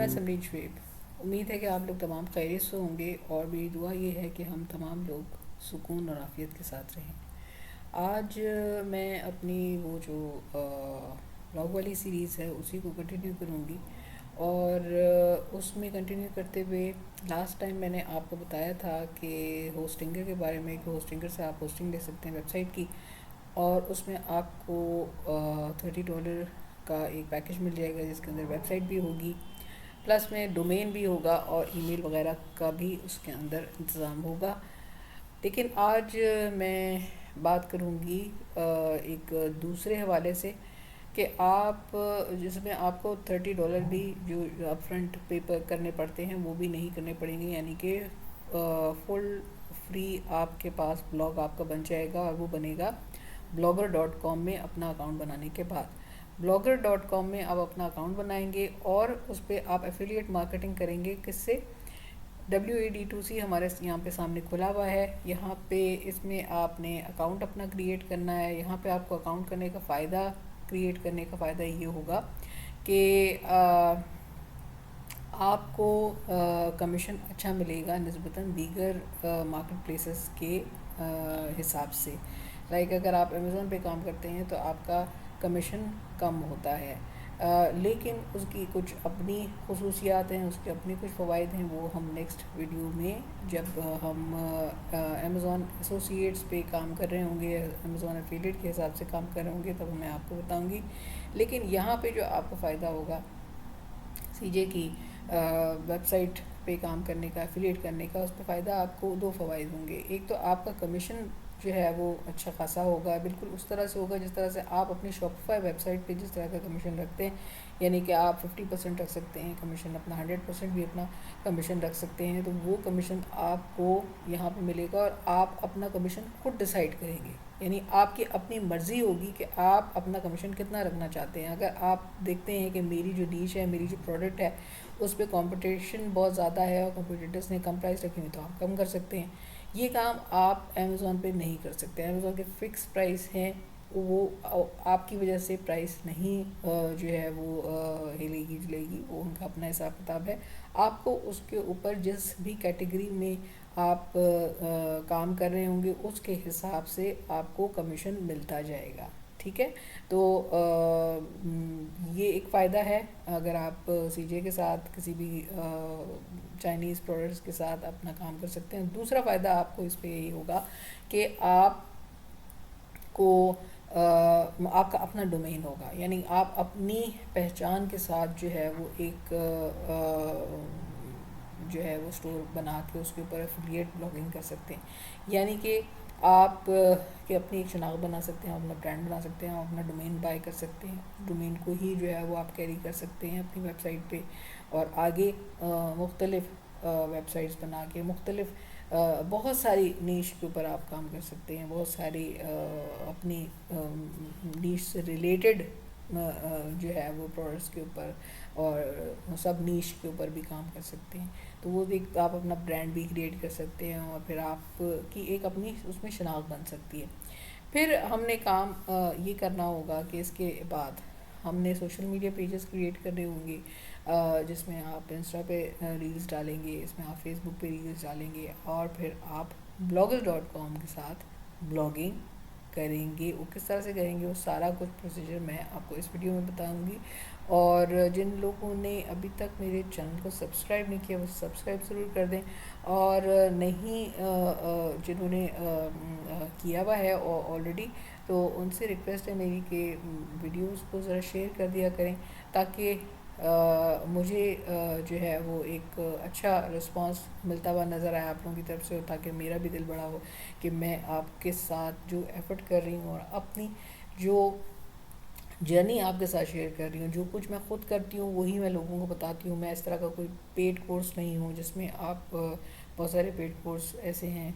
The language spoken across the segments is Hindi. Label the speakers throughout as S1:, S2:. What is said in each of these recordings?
S1: मैं समरीन शुएब। उम्मीद है कि आप लोग तमाम खैरियत से होंगे और मेरी दुआ ये है कि हम तमाम लोग सुकून और आफियत के साथ रहें। आज मैं अपनी वो जो ब्लॉग वाली सीरीज़ है उसी को कंटिन्यू करूँगी और उसमें कंटिन्यू करते हुए लास्ट टाइम मैंने आपको बताया था कि होस्टिंगर के बारे में, कि होस्टिंगर से आप होस्टिंग ले सकते हैं वेबसाइट की, और उसमें आपको $30 का एक पैकेज मिल जाएगा जिसके अंदर वेबसाइट भी होगी, प्लस में डोमेन भी होगा और ईमेल वगैरह का भी उसके अंदर इंतज़ाम होगा। लेकिन आज मैं बात करूँगी एक दूसरे हवाले से कि आप जिसमें आपको $30 भी जो अपफ्रंट पे करने पड़ते हैं वो भी नहीं करने पड़ेंगे, यानी कि फुल फ्री आपके पास ब्लॉग आपका बन जाएगा और वो बनेगा blogger.com में अपना अकाउंट बनाने के बाद। blogger.com में आप अपना अकाउंट बनाएंगे और उस पर आप एफिलिएट मार्केटिंग करेंगे। किससे? WAD2C हमारे यहाँ पे सामने खुला हुआ है। यहाँ पे इसमें आपने अकाउंट अपना क्रिएट करना है। यहाँ पे आपको अकाउंट करने का फ़ायदा, क्रिएट करने का फ़ायदा ये होगा कि आपको कमीशन अच्छा मिलेगा निस्बतन दीगर मार्केट प्लेसेस के हिसाब से। लाइक अगर आप अमेज़ोन पे काम करते हैं तो आपका कमीशन कम होता है, लेकिन उसकी कुछ अपनी खसूसियात हैं, उसके अपने कुछ फ़वाइद हैं। वो हम नेक्स्ट वीडियो में जब हम अमेज़ोन एसोसिएट्स पे काम कर रहे होंगे, अमेज़ोन एफिलिएट के हिसाब से काम कर रहे होंगे, तब मैं आपको बताऊंगी। लेकिन यहाँ पे जो आपको फ़ायदा होगा सीजे की वेबसाइट पे काम करने का, एफिलिएट करने का, उस पर फ़ायदा आपको दो फ़वाइद होंगे। एक तो आपका कमीशन जो है वो अच्छा खासा होगा, बिल्कुल उस तरह से होगा जिस तरह से आप अपनी शॉपिफाई वेबसाइट पे जिस तरह का कमीशन रखते हैं, यानी कि आप 50% रख सकते हैं कमीशन अपना, 100% भी अपना कमीशन रख सकते हैं। तो वो कमीशन आपको यहाँ पे मिलेगा और आप अपना कमीशन खुद डिसाइड करेंगे, यानी आपकी अपनी मर्ज़ी होगी कि आप अपना कमीशन कितना रखना चाहते हैं। अगर आप देखते हैं कि मेरी जो नीश है, मेरी जो प्रोडक्ट है, उस पर कंपटीशन बहुत ज़्यादा है और कंपटीटर्स ने कम प्राइस रखी हुई, तो आप कम कर सकते हैं। ये काम आप अमेज़ोन पे नहीं कर सकते। अमेज़ोन के फ़िक्स प्राइस हैं, वो आपकी वजह से प्राइस नहीं जो है वो हिलेगी जुलेगी, वो उनका अपना हिसाब किताब है। आपको उसके ऊपर जिस भी कैटेगरी में आप काम कर रहे होंगे उसके हिसाब से आपको कमीशन मिलता जाएगा। ठीक है, तो ये एक फ़ायदा है अगर आप सीजे के साथ किसी भी चाइनीज़ प्रोडक्ट्स के साथ अपना काम कर सकते हैं। दूसरा फ़ायदा आपको इस पे यही होगा कि आपको आपका अपना डोमेन होगा, यानी आप अपनी पहचान के साथ जो है वो एक जो है वो स्टोर बना के उसके ऊपर एफिलिएट ब्लॉगिंग कर सकते हैं। यानी कि आप के अपनी एक शनाख्त बना सकते हैं, अपना ब्रांड बना सकते हैं, अपना डोमेन बाय कर सकते हैं, डोमेन को ही जो है वो आप कैरी कर सकते हैं अपनी वेबसाइट पे, और आगे मुख्तलिफ वेबसाइट्स बना के मुख्तलिफ बहुत सारी नीश के ऊपर आप काम कर सकते हैं, बहुत सारी अपनी नीश से रिलेटेड जो है वो प्रोडक्ट्स के ऊपर और सब नीश के ऊपर भी काम कर सकते हैं। तो वो भी आप अपना ब्रांड भी क्रिएट कर सकते हैं और फिर आपकी एक अपनी उसमें शनाख्त बन सकती है। फिर हमने काम ये करना होगा कि इसके बाद हमने सोशल मीडिया पेजेस क्रिएट करने होंगे, जिसमें आप इंस्टा पे रील्स डालेंगे, इसमें आप फेसबुक पे रील्स डालेंगे, और फिर आप bloggers.com के साथ ब्लॉगिंग करेंगे। वो किस तरह से करेंगे वो सारा कुछ प्रोसीजर मैं आपको इस वीडियो में बताऊंगी। और जिन लोगों ने अभी तक मेरे चैनल को सब्सक्राइब नहीं किया वो सब्सक्राइब ज़रूर कर दें, और नहीं जिन्होंने किया हुआ है ऑलरेडी, तो उनसे रिक्वेस्ट है मेरी कि वीडियोस को ज़रा शेयर कर दिया करें, ताकि मुझे जो है वो एक अच्छा रिस्पांस मिलता हुआ नज़र आया आप लोगों की तरफ से, ताकि मेरा भी दिल बड़ा हो कि मैं आपके साथ जो एफ़र्ट कर रही हूँ और अपनी जो जर्नी आपके साथ शेयर कर रही हूँ, जो कुछ मैं ख़ुद करती हूँ वही मैं लोगों को बताती हूँ। मैं इस तरह का कोई पेड कोर्स नहीं हूँ जिसमें आप बहुत सारे पेड कोर्स ऐसे हैं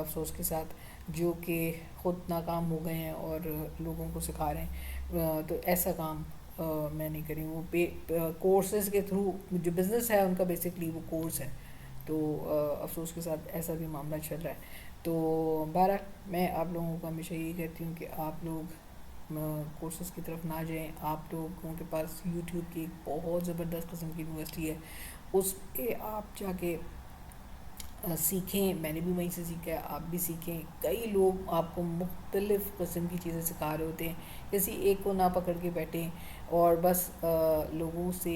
S1: अफसोस के साथ जो कि ख़ुद नाकाम हो गए हैं और लोगों को सिखा रहे हैं। तो ऐसा काम मैं नहीं करी हूँ। पे कोर्सेज़ के थ्रू जो बिज़नेस है उनका बेसिकली वो कोर्स है, तो अफसोस के साथ ऐसा भी मामला चल रहा है। तो बहरहाल मैं आप लोगों को हमेशा यही कहती हूँ कि आप लोग कोर्सेज़ की तरफ ना जाएं। आप लोगों के पास यूट्यूब की एक बहुत ज़बरदस्त किस्म की यूनिवर्सिटी है, उस पे आप जाके सीखें। मैंने भी वहीं से सीखा है, आप भी सीखें। कई लोग आपको मुख्तलिफ़ किस्म की चीज़ें सिखा रहे होते हैं, किसी एक को ना पकड़ के बैठें और बस लोगों से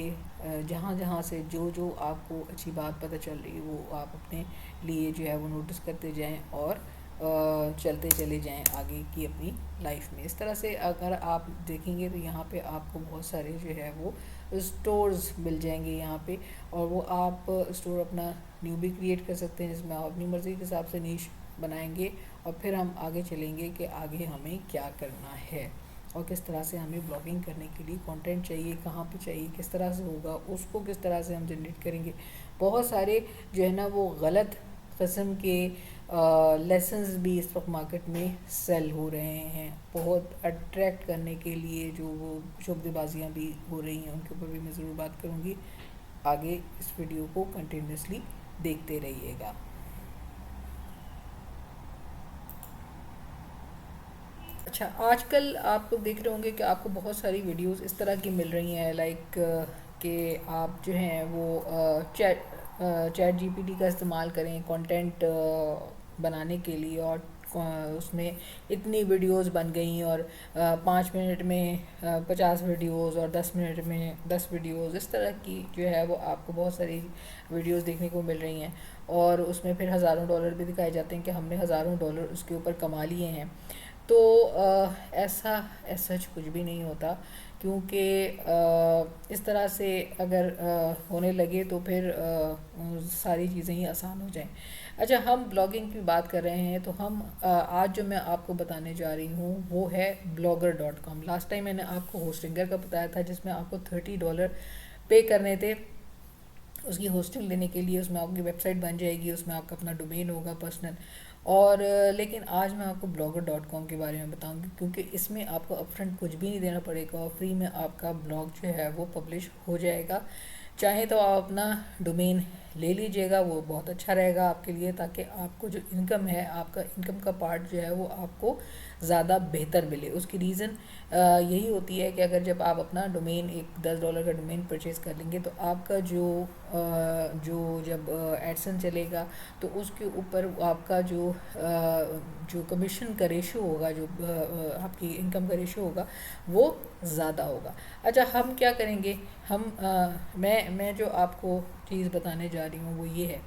S1: जहाँ जहाँ से जो जो आपको अच्छी बात पता चल रही है वो आप अपने लिए जो है वो नोटिस करते जाएं और चलते चले जाएं आगे की अपनी लाइफ में। इस तरह से अगर आप देखेंगे तो यहाँ पे आपको बहुत सारे जो है वो स्टोर्स मिल जाएंगे यहाँ पे, और वो आप स्टोर अपना न्यू भी क्रिएट कर सकते हैं जिसमें आप अपनी मर्ज़ी के हिसाब से नीश बनाएंगे। और फिर हम आगे चलेंगे कि आगे हमें क्या करना है और किस तरह से हमें ब्लॉगिंग करने के लिए कंटेंट चाहिए, कहाँ पे चाहिए, किस तरह से होगा, उसको किस तरह से हम जनरेट करेंगे। बहुत सारे जो है ना वो गलत किस्म के लेसन्स भी इस वक्त मार्केट में सेल हो रहे हैं, बहुत अट्रैक्ट करने के लिए जो वो शोबदेबाजियाँ भी हो रही हैं, उनके ऊपर भी मैं ज़रूर बात करूँगी। आगे इस वीडियो को कंटिन्यूसली देखते रहिएगा। अच्छा, आजकल आप देख रहे होंगे कि आपको बहुत सारी वीडियोस इस तरह की मिल रही हैं, लाइक कि आप जो हैं वो चैट जीपीटी का इस्तेमाल करें कंटेंट बनाने के लिए, और उसमें इतनी वीडियोस बन गई और 5 मिनट में 50 वीडियोस और 10 मिनट में 10 वीडियोस, इस तरह की जो है वो आपको बहुत सारी वीडियोस देखने को मिल रही हैं। और उसमें फिर हज़ारों डॉलर भी दिखाए जाते हैं कि हमने हज़ारों डॉलर उसके ऊपर कमा लिए हैं। तो ऐसा सच कुछ भी नहीं होता, क्योंकि इस तरह से अगर होने लगे तो फिर सारी चीज़ें ही आसान हो जाएं। अच्छा, हम ब्लॉगिंग की बात कर रहे हैं तो हम आज जो मैं आपको बताने जा रही हूँ वो है blogger.com। लास्ट टाइम मैंने आपको होस्टिंगर का बताया था जिसमें आपको $30 पे करने थे उसकी होस्टिंग लेने के लिए। उसमें आपकी वेबसाइट बन जाएगी, उसमें आपका अपना डोमेन होगा पर्सनल। और लेकिन आज मैं आपको blogger.com के बारे में बताऊंगी, क्योंकि इसमें आपको अपफ्रंट कुछ भी नहीं देना पड़ेगा और फ्री में आपका ब्लॉग जो है वो पब्लिश हो जाएगा। चाहे तो आप अपना डोमेन ले लीजिएगा, वो बहुत अच्छा रहेगा आपके लिए, ताकि आपको जो इनकम है, आपका इनकम का पार्ट जो है वो आपको ज़्यादा बेहतर मिले। उसकी रीज़न यही होती है कि अगर जब आप अपना डोमेन एक $10 का डोमेन परचेज़ कर लेंगे तो आपका जो जब एडसन चलेगा तो उसके ऊपर आपका जो कमीशन का रेशो होगा, जो आपकी इनकम का रेशो होगा वो ज़्यादा होगा। अच्छा, हम क्या करेंगे, मैं जो आपको चीज़ बताने जा रही हूँ वो ये है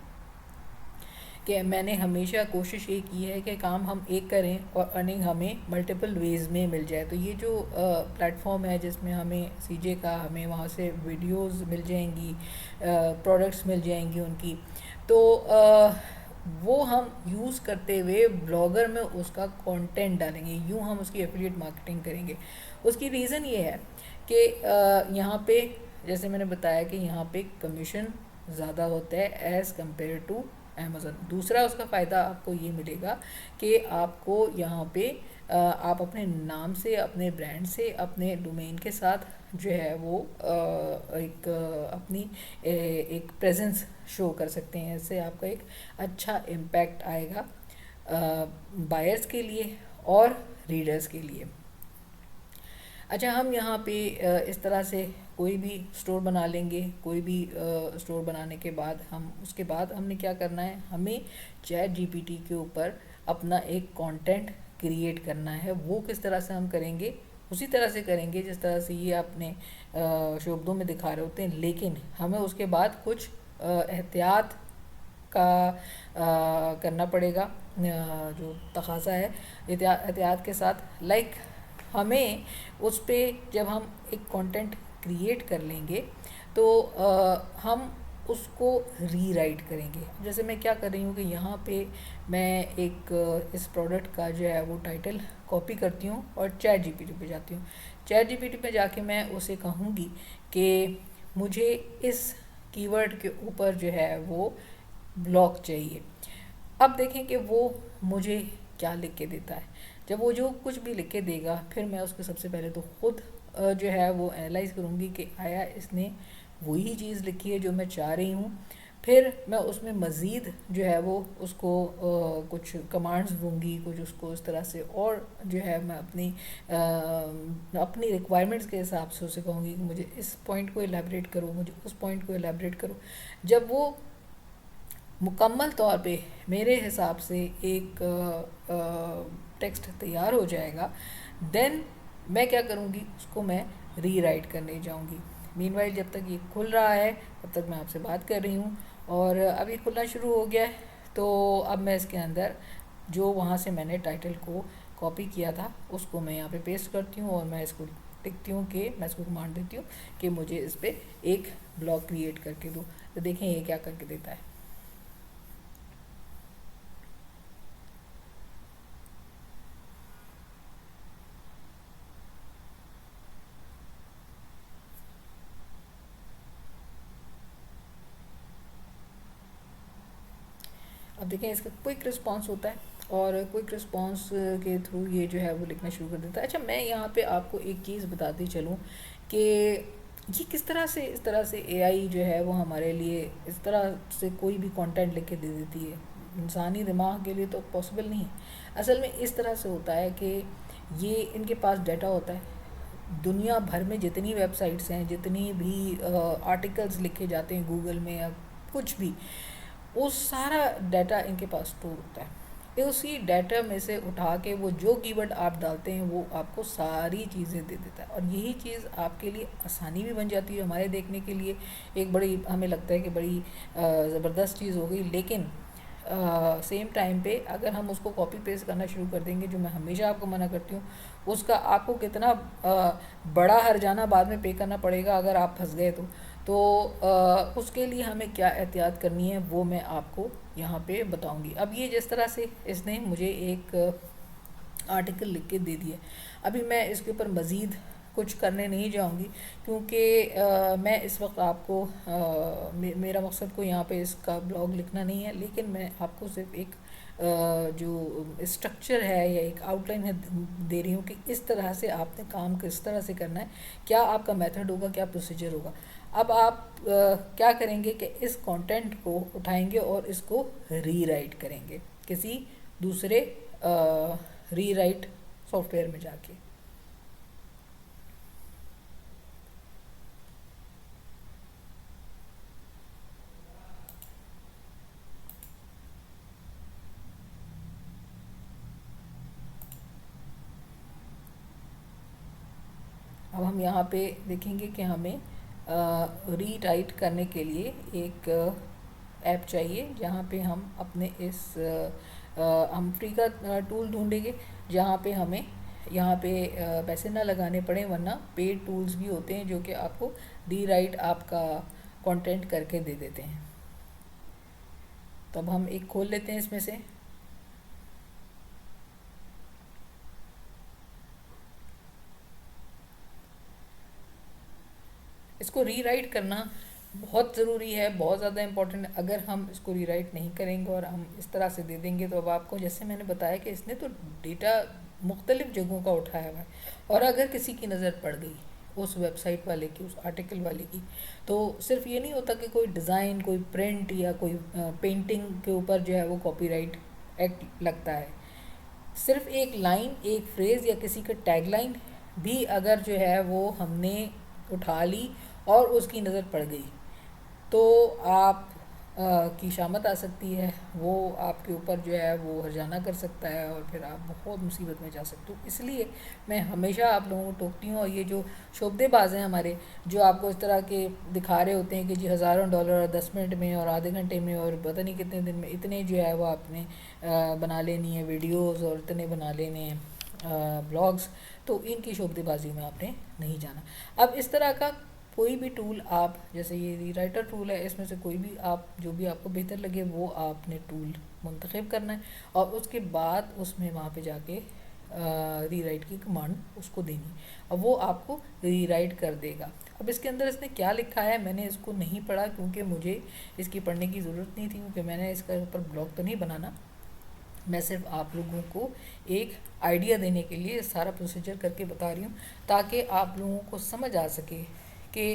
S1: कि मैंने हमेशा कोशिश ये की है कि काम हम एक करें और अर्निंग हमें मल्टीपल वेज़ में मिल जाए। तो ये जो प्लेटफॉर्म है जिसमें हमें सीजे का, हमें वहाँ से वीडियोस मिल जाएंगी, प्रोडक्ट्स मिल जाएंगी उनकी, तो वो हम यूज़ करते हुए ब्लॉगर में उसका कंटेंट डालेंगे, यूँ हम उसकी एफिलिएट मार्केटिंग करेंगे। उसकी रीज़न ये है कि यहाँ पे जैसे मैंने बताया कि यहाँ पे कमीशन ज़्यादा होता है एज़ कम्पेयर टू अमेज़न। दूसरा उसका फ़ायदा आपको ये मिलेगा कि आपको यहाँ पे आप अपने नाम से, अपने ब्रांड से, अपने डोमेन के साथ जो है वो एक अपनी एक प्रेजेंस शो कर सकते हैं। इससे आपका एक अच्छा इम्पैक्ट आएगा बायर्स के लिए और रीडर्स के लिए। अच्छा, हम यहाँ पे इस तरह से कोई भी स्टोर बना लेंगे। कोई भी स्टोर बनाने के बाद उसके बाद हमने क्या करना है, हमें चैट जीपीटी के ऊपर अपना एक कंटेंट क्रिएट करना है। वो किस तरह से हम करेंगे, उसी तरह से करेंगे जिस तरह से ये अपने शब्दों में दिखा रहे होते हैं, लेकिन हमें उसके बाद कुछ एहतियात का करना पड़ेगा, जो तकाज़ा है एहतियात के साथ। लाइक हमें उस पर जब हम एक कंटेंट क्रिएट कर लेंगे तो हम उसको रीराइट करेंगे। जैसे मैं क्या कर रही हूँ कि यहाँ पे मैं एक इस प्रोडक्ट का जो है वो टाइटल कॉपी करती हूँ और चैट जीपीटी पे जाती हूँ। चैट जीपीटी पे जाके मैं उसे कहूँगी कि मुझे इस कीवर्ड के ऊपर जो है वो ब्लॉग चाहिए। अब देखें कि वो मुझे क्या लिख के देता है। जब वो जो कुछ भी लिख के देगा, फिर मैं उसको सबसे पहले तो खुद जो है वो एनालाइज़ करूँगी कि आया इसने वही चीज़ लिखी है जो मैं चाह रही हूँ। फिर मैं उसमें मज़ीद जो है वो उसको कुछ कमांड्स दूंगी, कुछ उसको इस तरह से, और जो है मैं अपनी रिक्वायरमेंट्स के हिसाब से उसे कहूँगी कि मुझे इस पॉइंट को एलैबोरेट करो, मुझे उस पॉइंट को एलैबोरेट करो। जब वो मुकम्मल तौर पे मेरे हिसाब से एक टेक्स्ट तैयार हो जाएगा, देन मैं क्या करूँगी, उसको मैं रीराइट करने जाऊँगी। मीनवाइल जब तक ये खुल रहा है तब तक मैं आपसे बात कर रही हूँ, और अब ये खुलना शुरू हो गया है। तो अब मैं इसके अंदर जो वहाँ से मैंने टाइटल को कॉपी किया था उसको मैं यहाँ पे पेस्ट करती हूँ, और मैं इसको लिखती हूँ कि मैं इसको कमांड देती हूँ कि मुझे इस पर एक ब्लॉग क्रिएट करके दो। तो देखें ये क्या करके देता है। अब देखें इसका क्विक रिस्पांस होता है, और क्विक रिस्पांस के थ्रू ये जो है वो लिखना शुरू कर देता है। अच्छा, मैं यहाँ पे आपको एक चीज़ बताती चलूँ कि ये किस तरह से, इस तरह से एआई जो है वो हमारे लिए इस तरह से कोई भी कंटेंट लिख के दे देती है। इंसानी दिमाग के लिए तो पॉसिबल नहीं है। असल में इस तरह से होता है कि ये इनके पास डाटा होता है। दुनिया भर में जितनी वेबसाइट्स हैं, जितनी भी आर्टिकल्स लिखे जाते हैं गूगल में या कुछ भी, वो सारा डाटा इनके पास स्टोर होता है। उसी डाटा में से उठा के वो जो कीवर्ड आप डालते हैं वो आपको सारी चीज़ें दे देता है, और यही चीज़ आपके लिए आसानी भी बन जाती है। हमारे देखने के लिए एक बड़ी, हमें लगता है कि बड़ी ज़बरदस्त चीज़ हो गई, लेकिन सेम टाइम पे अगर हम उसको कॉपी पेस्ट करना शुरू कर देंगे, जो मैं हमेशा आपको मना करती हूँ, उसका आपको कितना बड़ा हर्जाना बाद में पे करना पड़ेगा अगर आप फंस गए तो उसके लिए हमें क्या एहतियात करनी है वो मैं आपको यहाँ पे बताऊँगी। अब ये जिस तरह से इसने मुझे एक आर्टिकल लिख के दे दिया, अभी मैं इसके ऊपर मज़ीद कुछ करने नहीं जाऊँगी, क्योंकि मैं इस वक्त आपको मेरा मकसद को यहाँ पे इसका ब्लॉग लिखना नहीं है, लेकिन मैं आपको सिर्फ एक जो स्ट्रक्चर है या एक आउटलाइन है दे रही हूँ कि इस तरह से आपने काम किस तरह से करना है, क्या आपका मेथड होगा, क्या प्रोसीजर होगा। अब आप क्या करेंगे कि इस कंटेंट को उठाएंगे और इसको रीराइट करेंगे किसी दूसरे रीराइट सॉफ्टवेयर में जाके। अब हम यहाँ पे देखेंगे कि हमें रीराइट करने के लिए एक ऐप चाहिए, जहाँ पे हम अपने इस हम फ्री का टूल ढूंढेंगे जहाँ पे हमें यहाँ पे पैसे ना लगाने पड़े, वरना पेड टूल्स भी होते हैं जो कि आपको रीराइट आपका कंटेंट करके दे देते हैं। तो अब हम एक खोल लेते हैं इसमें से। इसको रीराइट करना बहुत ज़रूरी है, बहुत ज़्यादा इम्पोर्टेंट है। अगर हम इसको रीराइट नहीं करेंगे और हम इस तरह से दे देंगे, तो अब आपको जैसे मैंने बताया कि इसने तो डेटा मुख्तलिफ़ जगहों का उठाया हुआ है, और अगर किसी की नज़र पड़ गई उस वेबसाइट वाले की, उस आर्टिकल वाले की, तो सिर्फ ये नहीं होता कि कोई डिज़ाइन, कोई प्रिंट या कोई पेंटिंग के ऊपर जो है वो कॉपीराइट एक्ट लगता है। सिर्फ एक लाइन, एक फ्रेज़ या किसी का टैगलाइन भी अगर जो है वो हमने उठा ली और उसकी नज़र पड़ गई, तो आप की शामत आ सकती है, वो आपके ऊपर जो है वो हर्जाना कर सकता है, और फिर आप बहुत मुसीबत में जा सकते हो। इसलिए मैं हमेशा आप लोगों को टोकती हूँ, और ये जो शोबदेबाज हैं हमारे, जो आपको इस तरह के दिखा रहे होते हैं कि जी हज़ारों डॉलर 10 मिनट में और आधे घंटे में और पता नहीं कितने दिन में इतने जो है वो आपने बना लेनी है वीडियोज़, और इतने बना लेने हैं ब्लॉग्स, तो इनकी शोबदेबाजी में आपने नहीं जाना। अब इस तरह का कोई भी टूल आप, जैसे ये रीराइटर टूल है, इसमें से कोई भी आप, जो भी आपको बेहतर लगे वो आपने टूल मुंतखब करना है, और उसके बाद उसमें वहाँ पे जाके रीराइट की कमांड उसको देनी, और वो आपको रीराइट कर देगा। अब इसके अंदर इसने क्या लिखा है मैंने इसको नहीं पढ़ा, क्योंकि मुझे इसकी पढ़ने की ज़रूरत नहीं थी, क्योंकि मैंने इसका ऊपर ब्लॉग तो नहीं बनाना। मैं सिर्फ आप लोगों को एक आइडिया देने के लिए सारा प्रोसीजर करके बता रही हूँ, ताकि आप लोगों को समझ आ सके कि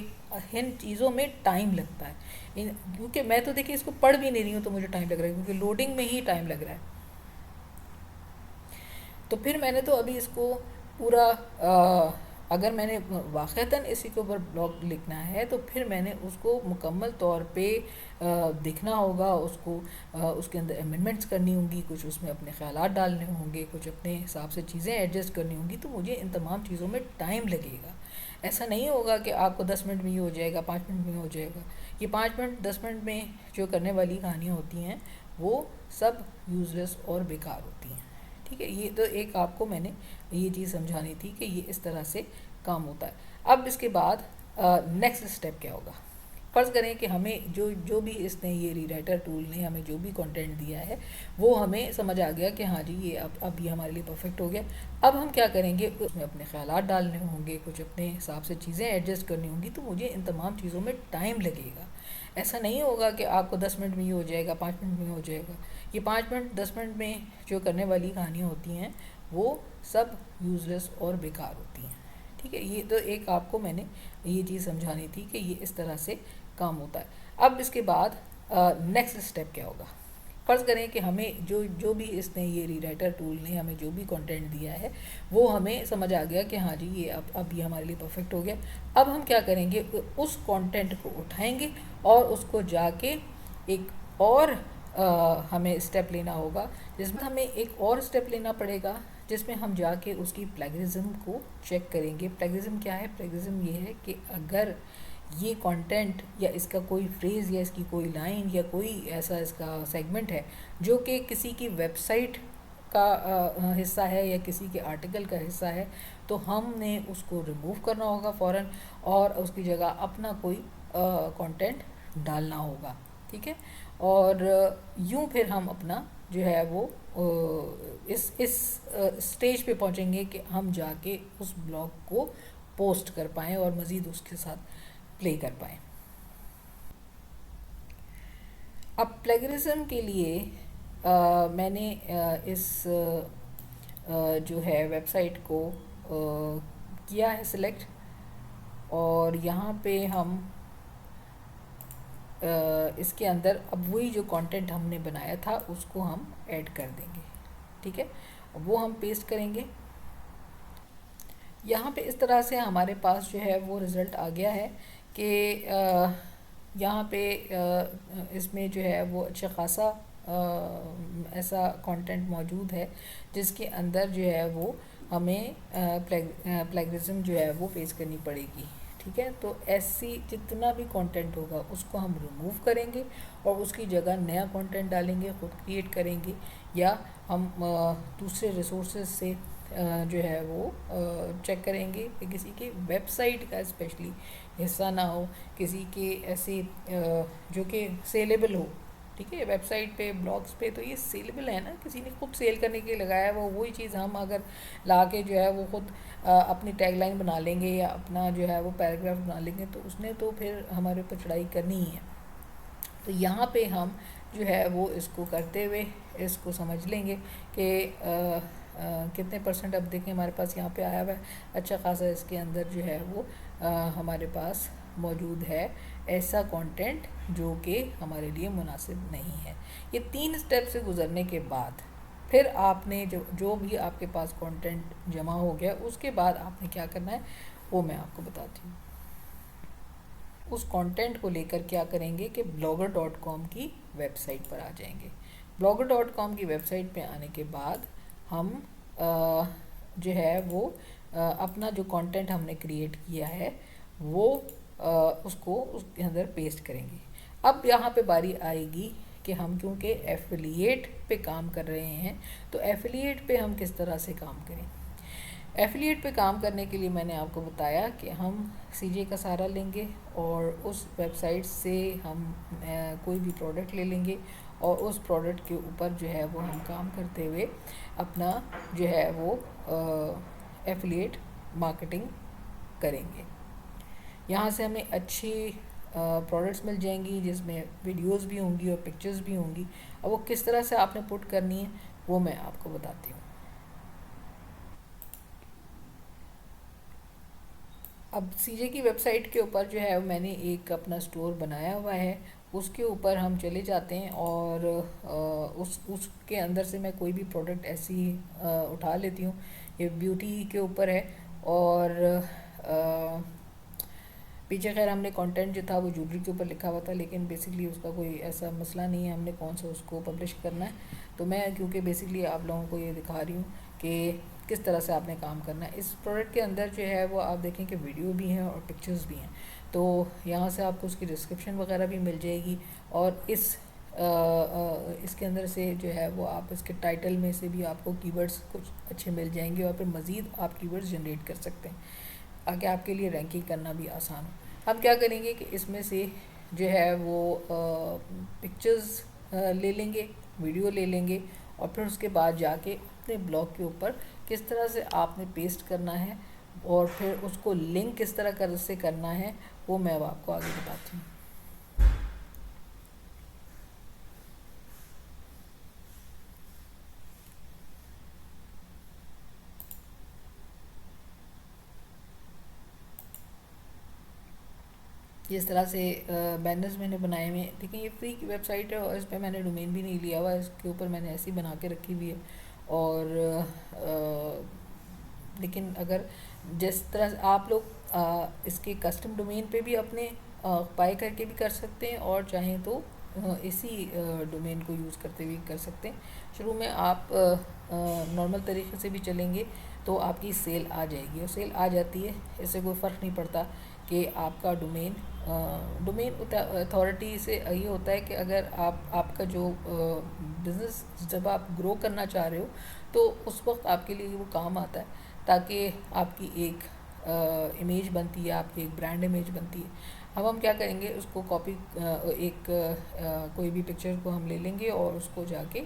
S1: इन चीज़ों में टाइम लगता है। क्योंकि मैं तो देखिए इसको पढ़ भी नहीं रही हूँ तो मुझे टाइम लग रहा है, क्योंकि लोडिंग में ही टाइम लग रहा है। तो फिर मैंने तो अभी इसको पूरा अगर मैंने वाक़तन इसी के ऊपर ब्लॉग लिखना है तो फिर मैंने उसको मुकम्मल तौर पे देखना होगा, उसको उसके अंदर अमेंडमेंट्स करनी होंगी, कुछ उसमें अपने ख़यालात डालने होंगे, कुछ अपने हिसाब से चीज़ें एडजस्ट करनी होंगी, तो मुझे इन तमाम चीज़ों में टाइम लगेगा। ऐसा नहीं होगा कि आपको 10 मिनट में ही हो जाएगा, 5 मिनट में हो जाएगा। ये 5 मिनट 10 मिनट में जो करने वाली कहानियाँ होती हैं वो सब यूज़लेस और बेकार होती हैं। ठीक है, ये तो एक आपको मैंने ये चीज़ समझानी थी कि ये इस तरह से काम होता है। अब इसके बाद नेक्स्ट स्टेप क्या होगा। फ़र्ज़ करें कि हमें जो जो भी इसने ये रीराइटर टूल ने हमें जो भी कंटेंट दिया है वो हमें समझ आ गया कि हाँ जी ये अब ये हमारे लिए परफेक्ट हो गया। अब हम क्या करेंगे, उसमें अपने ख़यालात डालने होंगे, कुछ अपने हिसाब से चीज़ें एडजस्ट करनी होंगी, तो मुझे इन तमाम चीज़ों में टाइम लगेगा। ऐसा नहीं होगा कि आपको 10 मिनट में ही हो जाएगा, 5 मिनट में हो जाएगा। ये 5 मिनट 10 मिनट में जो करने वाली कहानियाँ होती हैं वो सब यूज़लेस और बेकार होती हैं। ठीक है, ये तो एक आपको मैंने ये चीज़ समझानी थी कि ये इस तरह से काम होता है। अब इसके बाद नेक्स्ट स्टेप क्या होगा। फ़र्ज़ करें कि हमें जो जो भी इसने ये रीराइटर टूल ने हमें जो भी कंटेंट दिया है वो हमें समझ आ गया कि हाँ जी ये अब ये हमारे लिए परफेक्ट हो गया। अब हम क्या करेंगे, उस कंटेंट को उठाएंगे और उसको जाके एक और हमें स्टेप लेना होगा, जिसमें हमें एक और स्टेप लेना पड़ेगा, जिसमें हम जाके उसकी प्लेगरिज्म को चेक करेंगे। प्लेगरिज्म क्या है? प्लेगरिज्म ये है कि अगर ये कंटेंट या इसका कोई फ्रेज़ या इसकी कोई लाइन या कोई ऐसा इसका सेगमेंट है जो कि किसी की वेबसाइट का हिस्सा है या किसी के आर्टिकल का हिस्सा है, तो हमने उसको रिमूव करना होगा फ़ौरन और उसकी जगह अपना कोई कंटेंट डालना होगा। ठीक है, और यूँ फिर हम अपना जो है वो इस स्टेज पे पहुँचेंगे कि हम जाके उस ब्लॉग को पोस्ट कर पाएँ और मज़ीद उसके साथ प्ले कर पाएँ। अब प्लेगरिज्म के लिए मैंने इस जो है वेबसाइट को किया है सिलेक्ट, और यहाँ पे हम इसके अंदर अब वही जो कंटेंट हमने बनाया था उसको हम ऐड कर देंगे। ठीक है, वो हम पेस्ट करेंगे। यहाँ पे इस तरह से हमारे पास जो है वो रिज़ल्ट आ गया है कि यहाँ पे इसमें जो है वो अच्छा ख़ासा ऐसा कंटेंट मौजूद है जिसके अंदर जो है वो हमें प्लेगरिज्म जो है वो फेस करनी पड़ेगी। ठीक है, तो ऐसी जितना भी कंटेंट होगा उसको हम रिमूव करेंगे और उसकी जगह नया कंटेंट डालेंगे, ख़ुद क्रिएट करेंगे, या हम दूसरे रिसोर्सेज से जो है वो चेक करेंगे कि किसी के वेबसाइट का स्पेशली हिस्सा ना हो, किसी के ऐसे जो कि सेलेबल हो। ठीक है, वेबसाइट पे ब्लॉग्स पे तो ये सेलेबल है ना, किसी ने खुद सेल करने के लिए लगाया है, वो वही चीज़ हम अगर ला के जो है वो खुद अपनी टैगलाइन बना लेंगे या अपना जो है वो पैराग्राफ बना लेंगे तो उसने तो फिर हमारे ऊपर चढ़ाई करनी ही है। तो यहाँ पे हम जो है वो इसको करते हुए इसको समझ लेंगे कि कितने परसेंट। अब देखें हमारे पास यहाँ पे आया हुआ है अच्छा खासा, इसके अंदर जो है वो हमारे पास मौजूद है ऐसा कंटेंट जो कि हमारे लिए मुनासिब नहीं है। ये 3 स्टेप से गुज़रने के बाद फिर आपने जो भी आपके पास कंटेंट जमा हो गया उसके बाद आपने क्या करना है वो मैं आपको बताती हूँ। उस कंटेंट को लेकर क्या करेंगे कि blogger.com की वेबसाइट पर आ जाएंगे। blogger.com की वेबसाइट पे आने के बाद हम जो है वो अपना जो कंटेंट हमने क्रिएट किया है वो उसको उसके अंदर पेस्ट करेंगे। अब यहाँ पे बारी आएगी कि हम क्योंकि एफिलिएट पे काम कर रहे हैं तो एफिलिएट पे हम किस तरह से काम करें। एफिलिएट पे काम करने के लिए मैंने आपको बताया कि हम सीजे का सहारा लेंगे और उस वेबसाइट से हम कोई भी प्रोडक्ट ले लेंगे और उस प्रोडक्ट के ऊपर जो है वो हम काम करते हुए अपना जो है वो एफिलिएट मार्केटिंग करेंगे। यहाँ से हमें अच्छी प्रोडक्ट्स मिल जाएंगी जिसमें वीडियोस भी होंगी और पिक्चर्स भी होंगी। अब वो किस तरह से आपने पुट करनी है वो मैं आपको बताती हूँ। अब सीजे की वेबसाइट के ऊपर जो है मैंने एक अपना स्टोर बनाया हुआ है, उसके ऊपर हम चले जाते हैं और उसके अंदर से मैं कोई भी प्रोडक्ट ऐसी उठा लेती हूँ। ये ब्यूटी के ऊपर है और पीछे खैर हमने कंटेंट जो था वो ज्वेलरी के ऊपर लिखा हुआ था, लेकिन बेसिकली उसका कोई ऐसा मसला नहीं है हमने कौन सा उसको पब्लिश करना है। तो मैं क्योंकि बेसिकली आप लोगों को ये दिखा रही हूँ कि किस तरह से आपने काम करना है। इस प्रोडक्ट के अंदर जो है वो आप देखें कि वीडियो भी हैं और पिक्चर्स भी हैं, तो यहाँ से आपको उसकी डिस्क्रिप्शन वगैरह भी मिल जाएगी। और इसके अंदर से जो है वो आप इसके टाइटल में से भी आपको कीवर्ड्स कुछ अच्छे मिल जाएंगे और फिर मज़ीद आप कीवर्ड्स जनरेट कर सकते हैं आगे आपके लिए रैंकिंग करना भी आसान हो। हम क्या करेंगे कि इसमें से जो है वो पिक्चर्स ले लेंगे, वीडियो ले लेंगे और फिर उसके बाद जाके अपने ब्लॉग के ऊपर किस तरह से आपने पेस्ट करना है और फिर उसको लिंक किस तरह कर से करना है वो मैं अब आपको आगे बताती हूँ। जिस तरह से बैनर्स मैंने बनाए हुए हैं, देखिए ये फ्री की वेबसाइट है और इस पर मैंने डोमेन भी नहीं लिया हुआ, इसके ऊपर मैंने ऐसे ही बना के रखी हुई है। और लेकिन अगर जिस तरह से आप लोग इसके कस्टम डोमेन पे भी अपने बाय करके भी कर सकते हैं और चाहें तो इसी डोमेन को यूज़ करते हुए कर सकते हैं। शुरू में आप नॉर्मल तरीके से भी चलेंगे तो आपकी सेल आ जाएगी और सेल आ जाती है, इससे कोई फ़र्क नहीं पड़ता कि आपका डोमेन अथॉरिटी से ये होता है कि अगर आपका जो बिज़नेस जब आप ग्रो करना चाह रहे हो तो उस वक्त आपके लिए वो काम आता है, ताकि आपकी एक इमेज बनती है, आपकी एक ब्रांड इमेज बनती है। अब हम क्या करेंगे, उसको कॉपी एक कोई भी पिक्चर को हम ले लेंगे और उसको जाके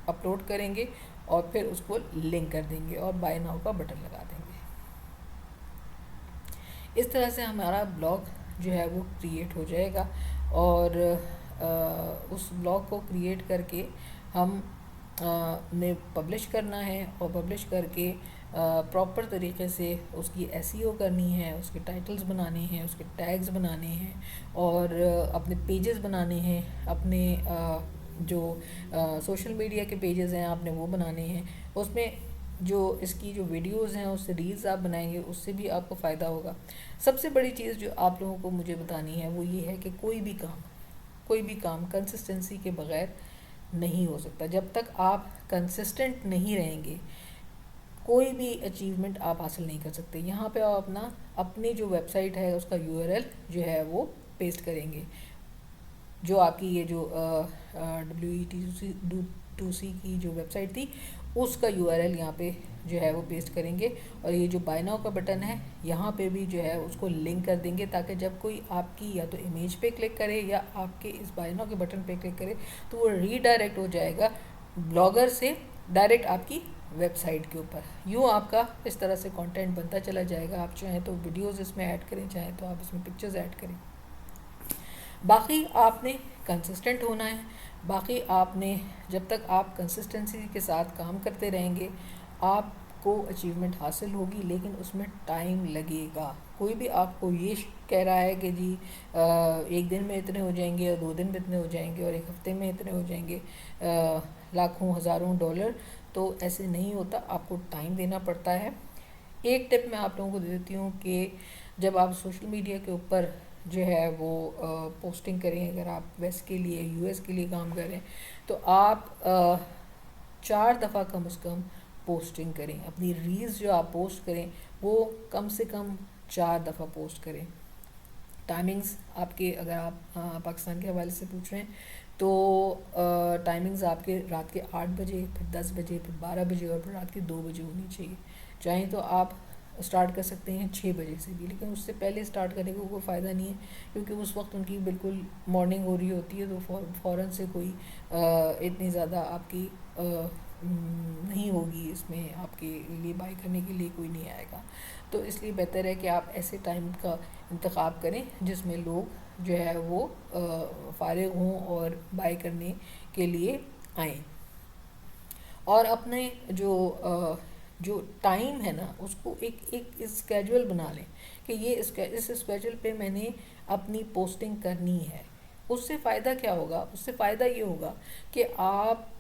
S1: अपलोड करेंगे और फिर उसको लिंक कर देंगे और बाय नाउ का बटन लगा देंगे। इस तरह से हमारा ब्लॉग जो है वो क्रिएट हो जाएगा और उस ब्लॉग को क्रिएट करके हम ने पब्लिश करना है और पब्लिश करके प्रॉपर तरीके से उसकी एसईओ करनी है, उसके टाइटल्स बनाने हैं, उसके टैग्स बनाने हैं और अपने पेजेस बनाने हैं, अपने जो सोशल मीडिया के पेजेस हैं आपने वो बनाने हैं। उसमें जो इसकी जो वीडियोस हैं उससे रील्स आप बनाएंगे, उससे भी आपको फ़ायदा होगा। सबसे बड़ी चीज़ जो आप लोगों को मुझे बतानी है वो ये है कि कोई भी काम कंसिस्टेंसी के बग़ैर नहीं हो सकता। जब तक आप कंसिस्टेंट नहीं रहेंगे कोई भी अचीवमेंट आप हासिल नहीं कर सकते। यहाँ पे आप अपनी जो वेबसाइट है उसका यूआरएल जो है वो पेस्ट करेंगे, जो आपकी ये जो WET2C की जो वेबसाइट थी उसका यूआरएल यहाँ पे जो है वो पेस्ट करेंगे और ये जो बाय नाउ का बटन है यहाँ पे भी जो है उसको लिंक कर देंगे, ताकि जब कोई आपकी या तो इमेज पे क्लिक करे या आपके इस बाय नाउ के बटन पे क्लिक करे तो वो रीडायरेक्ट हो जाएगा ब्लॉगर से डायरेक्ट आपकी वेबसाइट के ऊपर। यूँ आपका इस तरह से कंटेंट बनता चला जाएगा। आप चाहें तो वीडियोस इसमें ऐड करें, चाहें तो आप इसमें पिक्चर्स ऐड करें। बाकी आपने कंसिस्टेंट होना है। बाकी आपने जब तक आप कंसिस्टेंसी के साथ काम करते रहेंगे आपको अचीवमेंट हासिल होगी, लेकिन उसमें टाइम लगेगा। कोई भी आपको ये कह रहा है कि जी एक दिन में इतने हो जाएंगे और 2 दिन में इतने हो जाएंगे और 1 हफ्ते में इतने हो जाएंगे, लाखों हज़ारों डॉलर, तो ऐसे नहीं होता, आपको टाइम देना पड़ता है। एक टिप मैं आप लोगों को दे देती हूँ कि जब आप सोशल मीडिया के ऊपर जो है वो पोस्टिंग करें, अगर आप वेस्ट के लिए यूएस के लिए काम करें तो आप 4 दफ़ा कम से कम पोस्टिंग करें। अपनी रील्स जो आप पोस्ट करें वो कम से कम 4 दफ़ा पोस्ट करें। टाइमिंग्स आपके, अगर आप पाकिस्तान के हवाले से पूछ रहे हैं तो टाइमिंग्स आपके रात के 8 बजे, फिर 10 बजे, फिर 12 बजे और फिर रात के 2 बजे होनी चाहिए। चाहें तो आप स्टार्ट कर सकते हैं 6 बजे से भी, लेकिन उससे पहले स्टार्ट करने को कोई फ़ायदा नहीं है क्योंकि उस वक्त उनकी बिल्कुल मॉर्निंग हो रही होती है, तो फ़ौरन से कोई इतनी ज़्यादा आपकी नहीं होगी, इसमें आपके लिए बाई करने के लिए कोई नहीं आएगा। तो इसलिए बेहतर है कि आप ऐसे टाइम का इंतखाब करें जिसमें लोग जो है वो फ़ारिग हों और बाई करने के लिए आएँ। और अपने जो जो टाइम है ना उसको एक एक स्केड्यूल बना लें कि ये इस स्केड्यूल पे मैंने अपनी पोस्टिंग करनी है। उससे फ़ायदा क्या होगा? उससे फ़ायदा ये होगा कि आप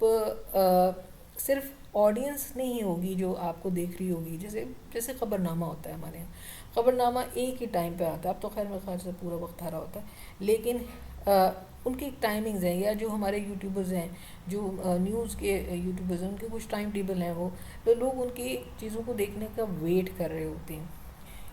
S1: सिर्फ ऑडियंस नहीं होगी जो आपको देख रही होगी। जैसे जैसे ख़बरनामा होता है हमारे यहाँ, ख़बरनामा एक ही टाइम पे आता है। अब तो खैर मेरे ख्याल से पूरा वक्त आ रहा होता है, लेकिन उनकी टाइमिंग्स हैं, या जो हमारे यूट्यूबर्स हैं, जो न्यूज़ के यूट्यूबर्स हैं, उनके कुछ टाइम टेबल हैं वो, तो लोग उनकी चीज़ों को देखने का वेट कर रहे होते हैं।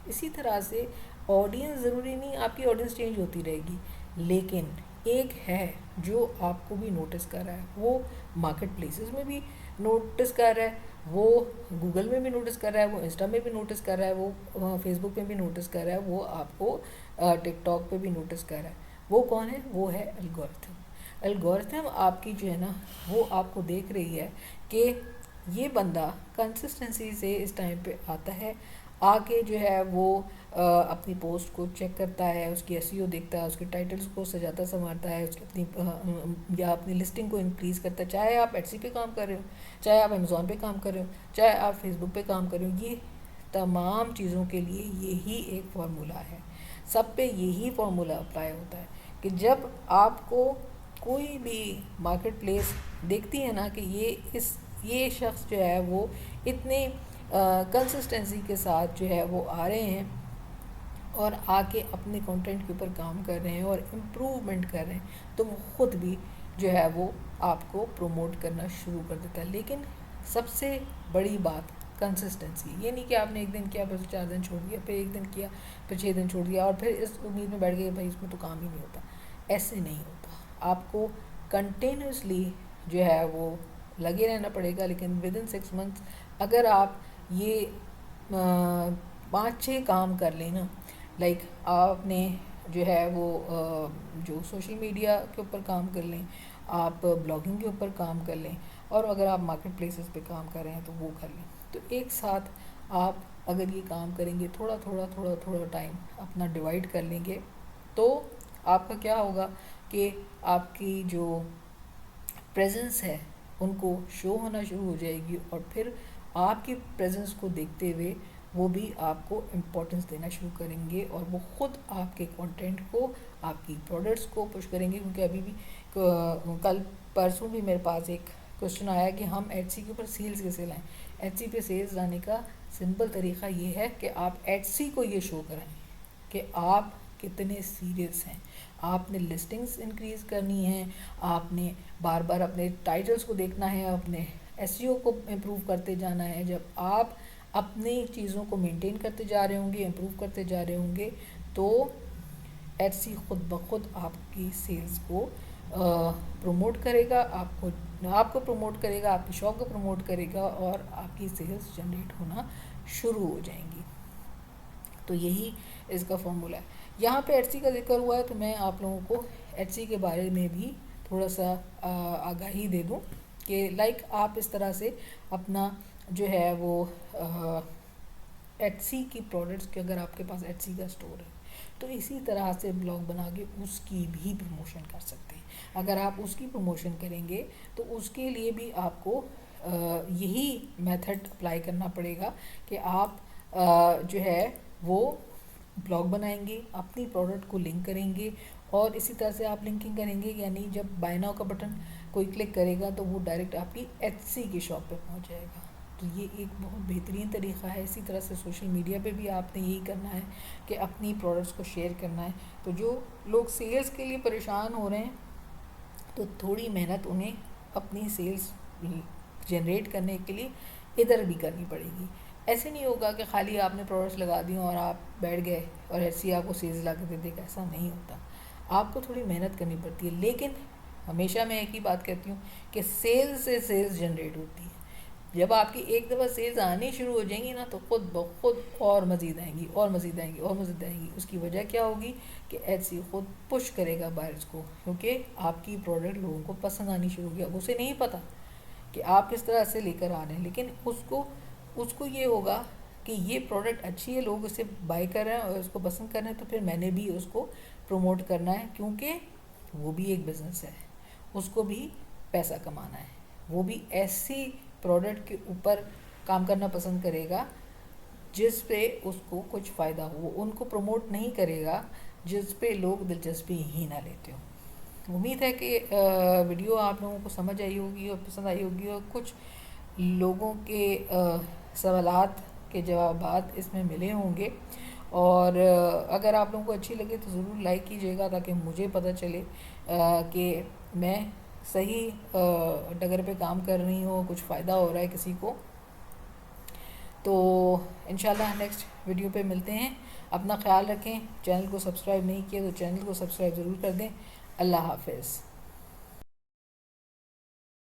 S1: इसी तरह से ऑडियंस ज़रूरी नहीं, आपकी ऑडियंस चेंज होती रहेगी, लेकिन एक है जो आपको भी नोटिस कर रहा है, वो मार्केट प्लेसेस में भी नोटिस कर रहा है, वो गूगल में भी नोटिस कर रहा है, वो इंस्टा में भी नोटिस कर रहा है, वो फेसबुक पे भी नोटिस कर रहा है, वो आपको टिकटॉक पे भी नोटिस कर रहा है। वो कौन है? वो है एल्गोरिथम। एल्गोरिथम आपकी जो है ना वो आपको देख रही है कि ये बंदा कंसिस्टेंसी से इस टाइम पे आता है, आके जो है वो अपनी पोस्ट को चेक करता है, उसकी एसईओ देखता है, उसके टाइटल्स को सजाता संवारता है, उसकी अपनी या अपनी लिस्टिंग को इंक्रीज़ करता है। चाहे आप एटसी पे काम कर रहे हो, चाहे आप अमेज़ॉन पे काम कर रहे हो, चाहे आप फेसबुक पे काम कर रहे हो, ये तमाम चीज़ों के लिए यही एक फार्मूला है। सब पे यही फार्मूला अप्लाई होता है कि जब आपको कोई भी मार्केट प्लेस देखती है ना कि ये शख्स जो है वो इतने कंसिस्टेंसी के साथ जो है वो आ रहे हैं और आके अपने कंटेंट के ऊपर काम कर रहे हैं और इम्प्रूवमेंट कर रहे हैं, तो वो ख़ुद भी जो है वो आपको प्रमोट करना शुरू कर देता है। लेकिन सबसे बड़ी बात कंसिस्टेंसी। ये नहीं कि आपने एक दिन किया फिर 4 दिन छोड़ दिया, फिर एक दिन किया फिर 6 दिन छोड़ दिया और फिर इस उम्मीद में बैठ गए भाई इसमें तो काम ही नहीं होता। ऐसे नहीं होता। आपको कंटिन्यूसली जो है वो लगे रहना पड़ेगा, लेकिन विद इन 6 मंथ्स अगर आप ये 5-6 काम कर लें ना, लाइक आपने जो है वो जो सोशल मीडिया के ऊपर काम कर लें, आप ब्लॉगिंग के ऊपर काम कर लें, और अगर आप मार्केट प्लेसेस पे काम कर रहे हैं तो वो कर लें, तो एक साथ आप अगर ये काम करेंगे, थोड़ा थोड़ा थोड़ा थोड़ा टाइम अपना डिवाइड कर लेंगे, तो आपका क्या होगा कि आपकी जो प्रेजेंस है उनको शो होना शुरू हो जाएगी, और फिर आपकी प्रेजेंस को देखते हुए वो भी आपको इम्पोर्टेंस देना शुरू करेंगे, और वो ख़ुद आपके कंटेंट को, आपकी प्रोडक्ट्स को पुश करेंगे। क्योंकि अभी भी कल परसों भी मेरे पास एक क्वेश्चन आया कि हम एटसी के ऊपर सेल्स कैसे लाएं। एटसी पे सेल्स लाने का सिंपल तरीका ये है कि आप एटसी को ये शो कराएं कि आप कितने सीरियस हैं। आपने लिस्टिंग्स इंक्रीज़ करनी है, आपने बार बार अपने टाइटल्स को देखना है, अपने एसईओ को इम्प्रूव करते जाना है। जब आप अपनी चीज़ों को मेंटेन करते जा रहे होंगे, इम्प्रूव करते जा रहे होंगे, तो एटसी खुद ब खुद आपकी सेल्स को प्रमोट करेगा, आपको प्रमोट करेगा, आपकी शॉप को प्रमोट करेगा, और आपकी सेल्स जनरेट होना शुरू हो जाएंगी। तो यही इसका फॉर्मूला है। यहाँ पे एटसी का जिक्र हुआ है तो मैं आप लोगों को एटसी के बारे में भी थोड़ा सा आगाही दे दूँ कि लाइक आप इस तरह से अपना जो है वो एटसी की प्रोडक्ट्स के, अगर आपके पास एटसी का स्टोर है तो इसी तरह से ब्लॉग बना के उसकी भी प्रमोशन कर सकते हैं। अगर आप उसकी प्रमोशन करेंगे तो उसके लिए भी आपको यही मेथड अप्लाई करना पड़ेगा कि आप जो है वो ब्लॉग बनाएंगे, अपनी प्रोडक्ट को लिंक करेंगे, और इसी तरह से आप लिंकिंग करेंगे, यानी जब बाय नाउ का बटन कोई क्लिक करेगा तो वो डायरेक्ट आपकी एटसी की शॉप पे पहुंच जाएगा। तो ये एक बहुत बेहतरीन तरीका है। इसी तरह से सोशल मीडिया पे भी आपने यही करना है कि अपनी प्रोडक्ट्स को शेयर करना है। तो जो लोग सेल्स के लिए परेशान हो रहे हैं तो थोड़ी मेहनत उन्हें अपनी सेल्स जनरेट करने के लिए इधर भी करनी पड़ेगी। ऐसे नहीं होगा कि खाली आपने प्रोडक्ट्स लगा दी और आप बैठ गए और ऐसे आपको सेल्स ला कर दे देगा, ऐसा नहीं होता। आपको थोड़ी मेहनत करनी पड़ती है, लेकिन हमेशा मैं एक ही बात कहती हूँ कि सेल्स से सेल्स जनरेट होती है। जब आपकी एक दफ़ा सेल्स आनी शुरू हो जाएंगी ना तो ख़ुद ब खुद और मज़ीद आएंगी और मज़ीद आएंगी और मज़ीद आएंगी। उसकी वजह क्या होगी कि एटसी खुद पुश करेगा बायर्स को, क्योंकि आपकी प्रोडक्ट लोगों को पसंद आनी शुरू हो गया। उसे नहीं पता कि आप किस तरह से लेकर आ रहे हैं, लेकिन उसको ये होगा कि ये प्रोडक्ट अच्छी है, लोग उसे बाय कर रहे हैं और उसको पसंद कर रहे हैं, तो फिर मैंने भी उसको प्रमोट करना है, क्योंकि वो भी एक बिज़नेस है, उसको भी पैसा कमाना है, वो भी ऐसी प्रोडक्ट के ऊपर काम करना पसंद करेगा जिस पे उसको कुछ फ़ायदा हो। वो उनको प्रमोट नहीं करेगा जिस पे लोग दिलचस्पी ही ना लेते हो। उम्मीद है कि वीडियो आप लोगों को समझ आई होगी और पसंद आई होगी, और कुछ लोगों के सवालात के जवाबात इसमें मिले होंगे। और अगर आप लोगों को अच्छी लगे तो ज़रूर लाइक कीजिएगा, ताकि मुझे पता चले कि मैं सही डगर पे काम कर रही हूँ, कुछ फ़ायदा हो रहा है किसी को। तो इंशाल्लाह नेक्स्ट वीडियो पे मिलते हैं। अपना ख्याल रखें। चैनल को सब्सक्राइब नहीं किया तो चैनल को सब्सक्राइब ज़रूर कर दें। अल्लाह हाफ़िज़।